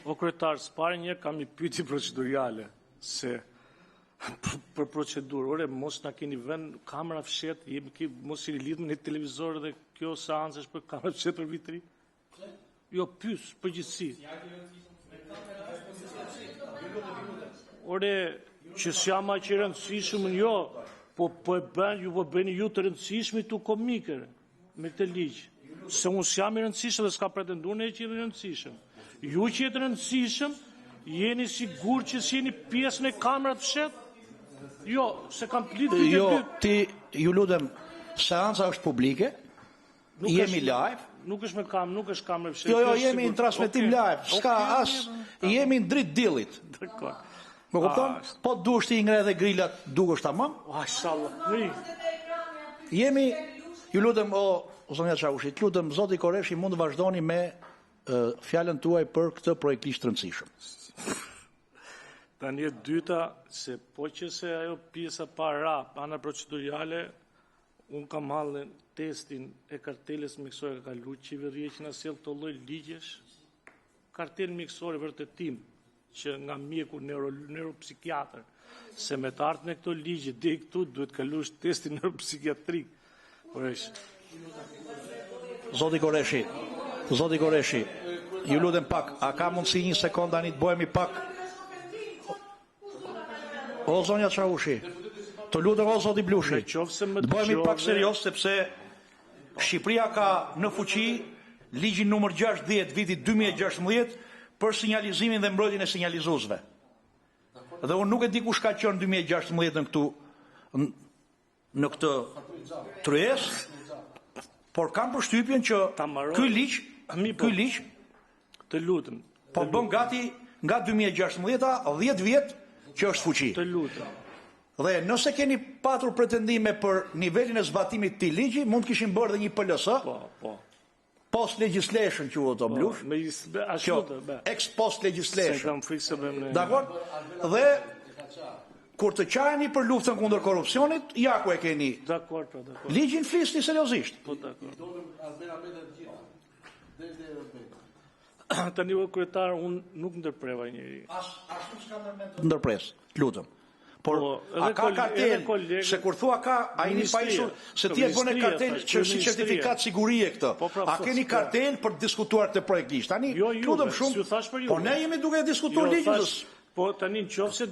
O kryetar, s'pare një kam një pyetje procedurale, se për procedurë, ore, mos na keni vend kamera fshet, mos i lidhëm në televizor dhe kjo seancë është për kamera fshet për vitri? Jo, pyes, përgjithësi. Ore, që s'jam aq i rëndësishëm, jo, po ju po bëni ju të rëndësishmi tu komikër me këtë ligj. Se unë s'jam i rëndësishëm dhe s'ka pretenduar ne që i rëndësishëm. Ju që jetë rëndësishëm, jeni sigur që s'jeni pjesën e kamerat fshet? Jo, se kam plitë të Jo, ju lutem, seanca është publike, jemi live. Nuk është nuk është kamerë fshet. Jo, jemi në transmetim live, s'ka jemi në dritë dillit. Dakor. Më kupton? Po duhesh ti ngre dhe grilat dukesh tamam? Mashallah. Jemi, ju lutem o zonja Çavushi, lutem zoti Koreshi mund të vazhdoni me fjalën tuaj për këtë projekt ligj të rëndësishëm. Tani e dyta, se po që se ajo pjesa para, ana procedurale, unë kam hallën testin e karteles miksore ka kalu qeveria që na sjell këto lloj ligjesh. Kartel miksore vërtetim që nga mjeku neuropsikiatër, se me të ardhmen këto ligje deri këtu duhet kalush testin neuropsikiatrik. Zoti Koreshi, ju lutem pak, a ka mundësi një sekond tani të bëhemi pak? O zonja Çavushi, të lutem o zoti Blushi, të bëhemi pak serios sepse Shqipëria ka në fuqi ligjin numër 60 vitit 2016 për sinjalizimin dhe mbrojtjen e sinjalizuesve. Dhe unë nuk e di kush ka qenë 2016 në këtë tryezë, por kam përshtypjen që ky ligj të lutem, po bën gati nga 2016-a 10 vjet që është fuqi. Të lutem. Dhe nëse keni patur pretendime për nivelin e zbatimit të këtij ligji, mund të kishin bërë dhe një PLS. Po. Post legislation quhet o Blush. Ex post legislation. Dakor? Dhe kur të qajeni për luftën kundër korrupsionit, ja ku e keni. Dakor. Ligjin flisni seriozisht. Po dakor. Tani o kryetar, unë nuk ndërpreva njëri. Ashtu s'ka ndërmend të ndërpres, lutem. Por a ka kartel, se kur thua ka, a jeni pajisur se ti e bën kartel që si certifikat sigurie këtë. A keni kartel për të diskutuar këtë projekt ligj? Tani, lutem shumë. Po ne jemi duke diskutuar ligjin. Po tani nëse